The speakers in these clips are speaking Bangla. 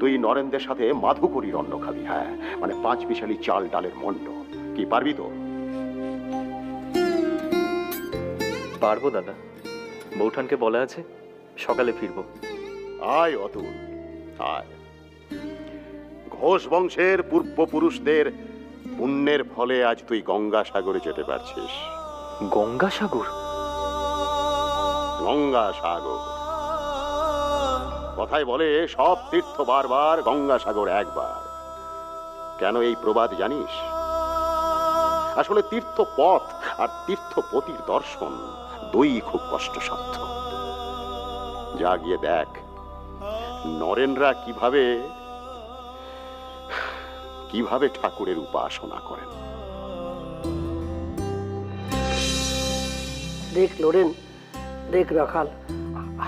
তুই নরেনদের সাথে মাধুকরীর অন্ন খাবি। হ্যাঁ, মানে 5 বিশালি চাল ডালের মণ্ড। কি পারবি তো? পারবো দাদা, বৌঠানকে বলা আছে সকালে ফিরবো। আয় অতুল, আয়। ঘোষ বংশের পূর্বপুরুষদের পুণ্যের ফলে আজ তুই গঙ্গাসাগরে যেতে পারছিস। গঙ্গাসাগর? গঙ্গাসাগর কথায় বলে সব তীর্থ বারবার, গঙ্গাসাগর একবার। কেন এই প্রবাদ জানিস? আসলে তীর্থ পথ আর তীর্থপতির দর্শন দুই খুব কষ্টসাধ্য। যা গিয়ে দেখ নরেনরা কিভাবে ঠাকুরের উপাসনা করেন। देख लोरेन, देख रखाल,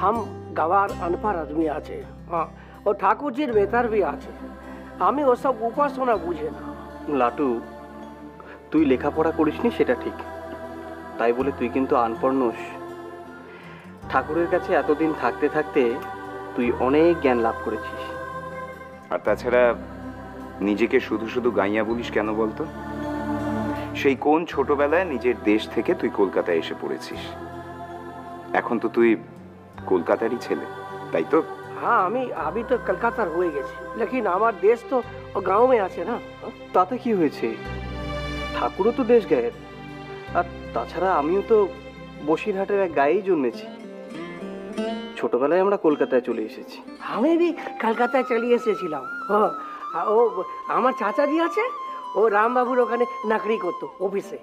हम गवार अनपढ़ आदमी आछे, हाँ, और ठाकुर जी बेतार भी आछे। আমি ওসব উপাসনা বুঝে না। লাটু, তুই লেখাপড়া করিসনি সেটা ঠিক, তাই বলে তুই কিন্তু আনপড় নোস। ঠাকুরের কাছে এতদিন থাকতে থাকতে তুই অনেক জ্ঞান লাভ করেছিস। আর তাছাড়া নিজেকে শুধু শুধু গাইয়া বলিস কেন বলতো? সেই কোন ছোটবেলায় নিজের দেশ থেকে তুই কলকাতায় এসে পড়েছিস। এখন তো তুই কলকাতারই ছেলে, তাই তো? हाँ, अभी तो कलकत्ता हो गए, लेकिन हमार देश तो गांव में आछे ना। তাতে কি হয়েছে? ঠাকুরও তো দেশ গায়ের। আর তাছাড়া আমিও তো বসিরহাটের এক গায়েই জন্মেছি। ছোটবেলায় আমরা কলকাতায় চলে এসেছি। আমি भी কলকাতায় চলে এসেছিলাম। হ্যাঁ, ও আমার চাচাজি আছে, ও রামবাবুর ওখানে চাকরি করতো অফিসে।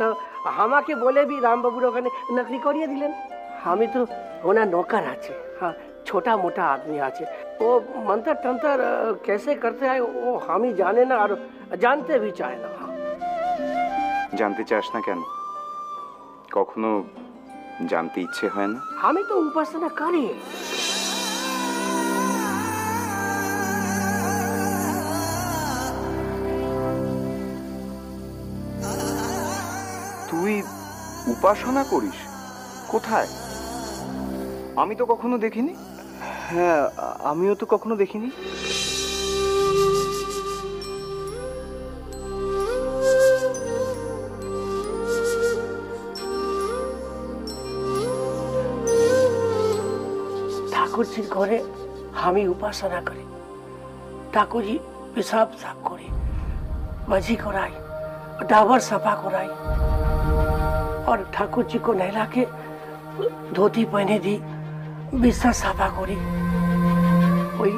তো আমাকে বলে भी রামবাবুর ওখানে চাকরি করিয়ে দিলেন। আমি তো ওনার নৌকার আছে। हाँ, छोटा मोटा आदमी आछे, वो मंत्र तंत्र कैसे करते हैं वो हम ही जाने ना, और जानते भी चाहे ना। हाँ। জানতে চাস না কেন? কখনো জানতে ইচ্ছে হয় না? আমি তো উপাসনা করি। তুই উপাসনা করিস? কোথায়? আমি তো কখনো দেখিনি। হ্যাঁ, আমিও তো কখনো দেখিনি। ঠাকুর জি ঘরে আমি উপাসনা করি। ঠাকুর জি পেশাব সাফ করে, मजी कराई, डाबर सफा कराई, और ठाकुर जी को नहला के धोती पहने दी, बिस्तर सफा करी। वही